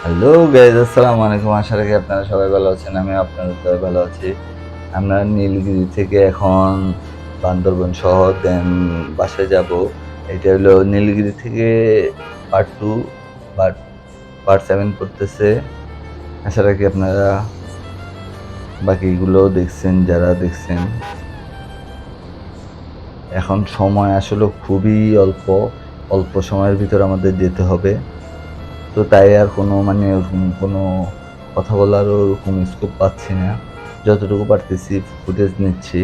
Hello guys, আসসালামু আলাইকুম। আশা রাখি আপনারা সবাই ভালো আছেন। আমি আপনাদের দয়ায় ভালো আছি। আমরা নীলগিরি থেকে এখন বান্দরবন শহর দেন বাসায় যাব। এটা হলো নীলগিরি থেকে পার্ট 2 বা পার্ট 7 পড়তেছে। আশা রাখি আপনারা বাকিগুলোও দেখছেন যারা দেখছেন। এখন সময় আসলে খুবই অল্প। অল্প সময়ের ভিতরে আমাদের যেতে হবে। তো তাই আর কোনো মানে ওরকম কোনো কথা বলারও ওরকম স্কোপ পাচ্ছি না। যতটুকু পারতেছি ফুটেজ নিচ্ছি।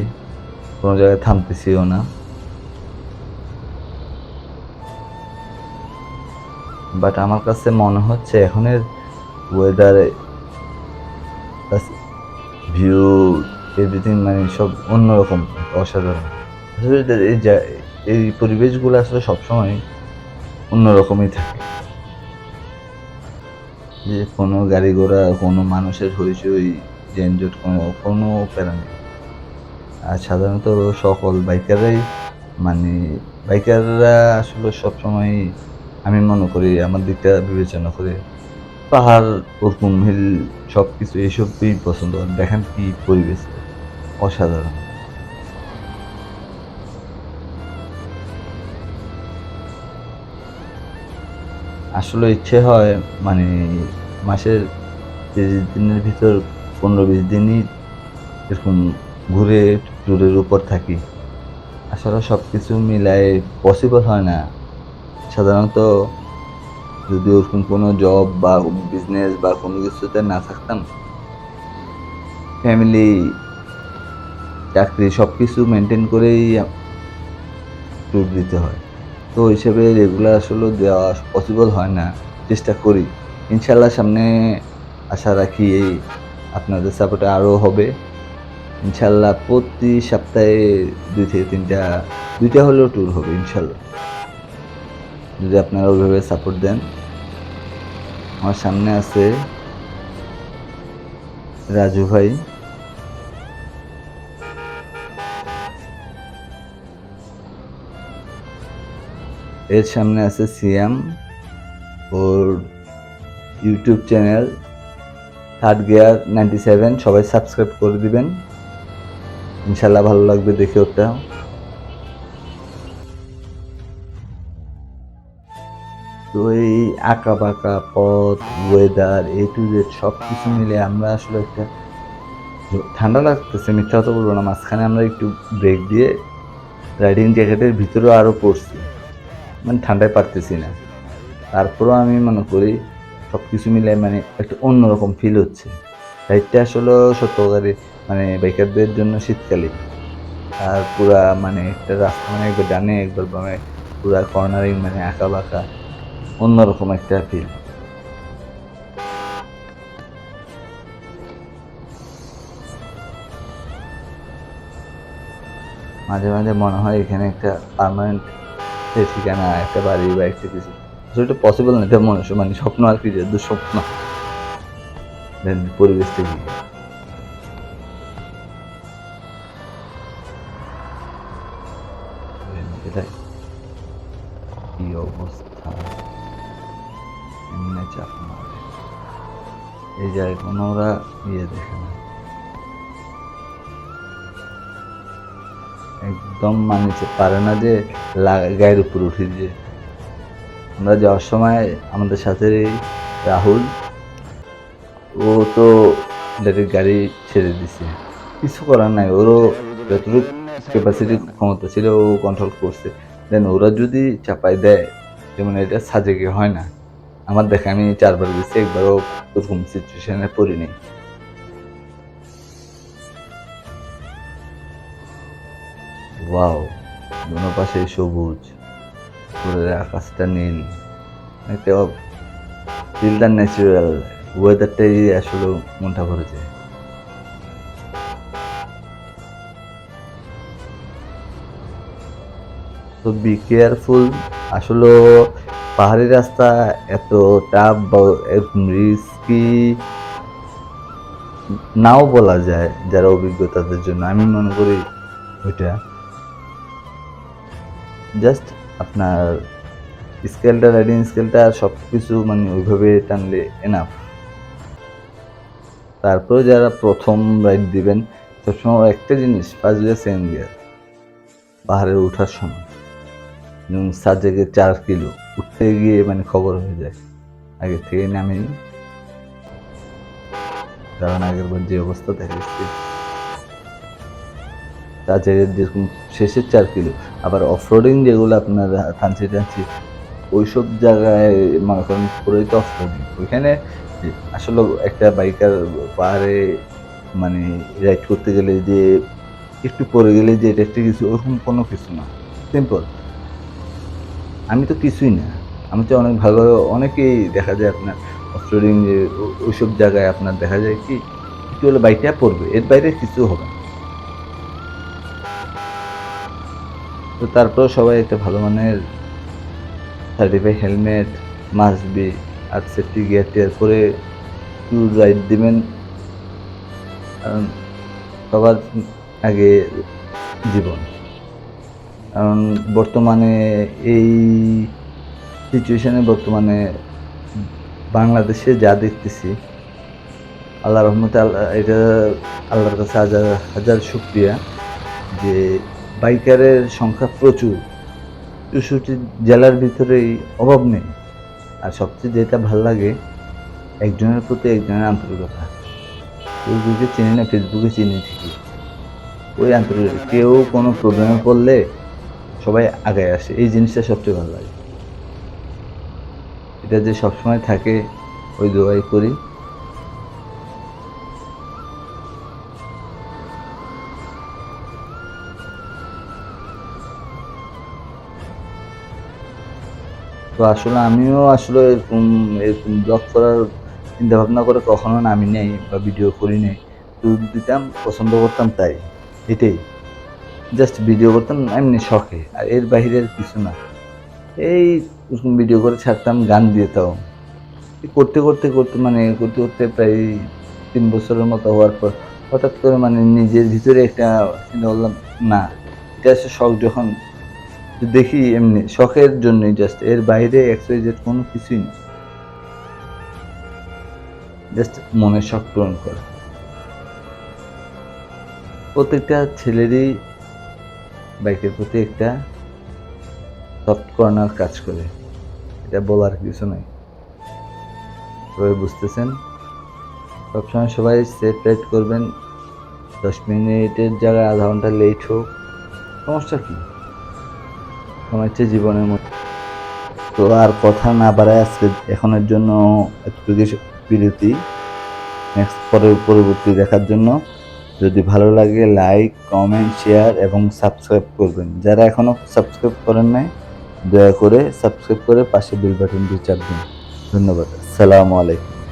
কোনো জায়গায় থামতেছিও না। বাট আমার কাছে মনে হচ্ছে এখনের ওয়েদার প্লাস ভিউ এভরিথিং মানে সব অন্যরকম অসাধারণ। আসলে এই পরিবেশগুলো আসলে সবসময় অন্যরকমই থাকে। যে কোনো গাড়ি ঘোড়া, কোনো মানুষের হইচই, যানজট কোনো প্যারা নেই। আর সাধারণত সকল বাইকাররাই মানে বাইকাররা আসলে সবসময় আমি মনে করি আমার দিকটা বিবেচনা করে পাহাড় ওরকম হিল সবকিছু এসবই পছন্দ করেন। দেখেন কি পরিবেশটা অসাধারণ। আসলে ইচ্ছে হয় মানে মাসের 30 দিনের ভিতর 15-20 দিনই এরকম ঘুরে ট্যুরের উপর থাকি। আসলে সবকিছু মিলায় পসিবল হয় না। সাধারণত যদি ওরকম কোনো জব বা বিজনেস বা কোনো কিছুতে না থাকতাম, ফ্যামিলি, চাকরি সবকিছু মেইনটেইন করেই ট্যুর দিতে হয়। তো হিসেবে রেগুলার আসলে দেওয়া পসিবল হয় না। চেষ্টা করি। ইনশাআল্লাহ সামনে আশা রাখি আপনাদের সাপোর্টে আরও হবে। ইনশাআল্লাহ প্রতি সপ্তাহে ২ থেকে ৩ টা ২ টা হলেও ট্যুর হবে ইনশাআল্লাহ। যদি আপনারা ওইভাবে সাপোর্ট দেন। আমার সামনে আছে রাজু ভাই। এর সামনে আছে সিয়াম। ওর ইউটিউব চ্যানেল থার্ড গিয়ার 97 সবাই সাবস্ক্রাইব করে দিবেন। ইনশাআল্লাহ ভালো লাগবে দেখে ওটা। তো এই আঁকা-বাঁকা পথ, ওয়েদার A to Z সবকিছু মিলে আমরা আসলে একটা ঠান্ডা লাগতেছে মিথ্যা কথা বলব না। মাঝখানে আমরা একটু ব্রেক দিয়ে রাইডিং জ্যাকেটের ভিতরেও আরো পড়ছি। মানে ঠান্ডায় পারতেছি না। তারপরেও আমি মনে করি সবকিছু মিলে মানে একটা অন্যরকম ফিল হচ্ছে। রাইডটা আসলেও সত্য কথারই মানে বাইকারদের জন্য শীতকালীন। আর পুরা মানে একটা রাস্তা মানে একবার ডানে একবার বামে পুরা কর্নারিং মানে আঁকা-বাঁকা অন্যরকম একটা ফিল। মাঝে, মাঝে মনে হয় এখানে একটা পার্মানেন্ট ঠিকানা, একটা বাড়ি বা একটা কিছু। আসলে এটা পসিবল না। এটা মানে স্বপ্ন আরকি যে দুঃস্বপ্ন। দেন পরিবেশটা কি? এটা কি অবস্থা? এমনে চাপ মারে। এই জায়গায় কোনো ওরা দেখে না। একদম মানে পারে না যে গায়ের উপর উঠে যে আমরা যাওয়ার সময় আমাদের সাথে রাহুল, ও তো ডাইরেক্ট গাড়ি ছেড়ে দিছে। কিছু করার নাই। ওরও যতটুকু ক্যাপাসিটি ক্ষমতা ছিল ও কন্ট্রোল করছে। দেন ওরা যদি চাপায় দেয়, যেমন এটা সাজেকে হয় না। আমার দেখা আমি ৪ বার গেছি, একবারও ওরকম সিচুয়েশনে পড়িনি। ওয়াও! দোনো পাশেই সবুজ, উপরের আকাশটা নীল। একটা ফিল দ্য ন্যাচারাল ওয়েদারটাই আসলে মনটা ভরে যায়। তো বি কেয়ারফুল। আসলেও পাহাড়ি রাস্তা এত টাফ বা এরকম রিস্কি নাও বলা যায় যারা অভিজ্ঞ তাদের জন্য। আমি মনে করি ওইটা জাস্ট আপনার স্কেলটা, রাইডিং স্কেলটা সবকিছু মানে ওইভাবে টানলে এনাফ। তারপরে যারা প্রথম রাইড দিবেন সবসময় একটা জিনিস, ফার্স্ট গিয়ার, সেকেন্ড গিয়ার। পাহাড়ে ওঠার সময় যেমন সাজেকে 4 কিলো উঠতে গিয়ে মানে খবর হয়ে যায়, আগে থেকে নামি, কারণ আগের বার যে অবস্থা দেখেছি সাজেকের যেরকম শেষের 4 কিলো, আবার অফরোডিং যেগুলো আপনার থানচি টানচি ওইসব জায়গায় মনে করেন পুরোই তো অফরোডিং। ওইখানে আসলে একটা বাইকার পাহাড়ে মানে রাইড করতে গেলে যে একটু পরে গেলে যে এটা একটা কিছু, ওরকম কোনো কিছু না, সিম্পল। আমি তো কিছুই না। আমি তো অনেক ভালো, অনেকেই দেখা যায় আপনার অফরোডিং যে ওইসব জায়গায় আপনার দেখা যায় কি একটু হলে বাইকটা পড়বে, এর বাইরে কিছু হবে না। তো তারপরেও সবাই একটা ভালো মানের সার্টিফাই হেলমেট মাস্ট বি, আর সেফটি গিয়ার টিয়ার পরে একটু রাইড দিবেন, কারণ সবার আগে জীবন। কারণ বর্তমানে এই সিচুয়েশনে বর্তমানে বাংলাদেশে যা দেখতেছি, আল্লাহর রহমতে এটা আল্লাহর কাছে হাজার হাজার শুকরিয়া যে বাইকারের সংখ্যা প্রচুর। ৬৪ জেলার ভিতরেই অভাব নেই। আর সবচেয়ে যেটা ভাল লাগে, একজনের প্রতি একজনের আন্তরিকতা। ফেসবুকে চিনি না, ফেসবুকে চিনি ঠিকই। ওই আন্তরিকতা, কেউ কোনো প্রবলেমে পড়লে সবাই আগায় আসে, এই জিনিসটা সবচেয়ে ভালো লাগে। এটা যে সবসময় থাকে ওই দোয়াই করি। তো আসলে আমিও আসলে এরকম এরকম ব্লগ করার চিন্তা ভাবনা করে কখনো নামি নাই বা ভিডিও করি নাই। ট্যুর দিতাম, পছন্দ করতাম তাই। এটাই। জাস্ট ভিডিও করতাম এমনি শখে। আর এর বাহিরে আর কিছু না। এই ওরকম ভিডিও করে ছাড়তাম, গান দিয়ে তাও। করতে প্রায় ৩ বছরের মতো হওয়ার পর হঠাৎ করে মানে নিজের ভিতরে একটা চিন্তা করলাম, না, এটা হচ্ছে শখ। যখন দেখি এমনি শখের জন্যই, জাস্ট এর বাইরে এক্স-ওয়াই-জেড কোনো কিছুই না। জাস্ট মনের শখ পূরণ করা। প্রত্যেকটা ছেলেরই বাইকের প্রতি একটা সফট কর্নার কাজ করে। এটা বলার কিছু নাই। সবাই বুঝতেছেন। সবসময় সবাই সেফ রাইড করবেন। ১০ মিনিটের জায়গায় আধা ঘন্টা লেট হোক, সমস্যা কি? সময় হচ্ছে জীবনের মতো। তো আর কথা না বাড়ায় আজকে এখনের জন্য এতটুকু বিরতি। পরবর্তী দেখার জন্য যদি ভালো লাগে লাইক, কমেন্ট, শেয়ার এবং সাবস্ক্রাইব করবেন। যারা এখনো সাবস্ক্রাইব করেন নাই দয়া করে সাবস্ক্রাইব করে পাশে বেল বাটনটি চাপ দিন। ধন্যবাদ। আসসালামু আলাইকুম।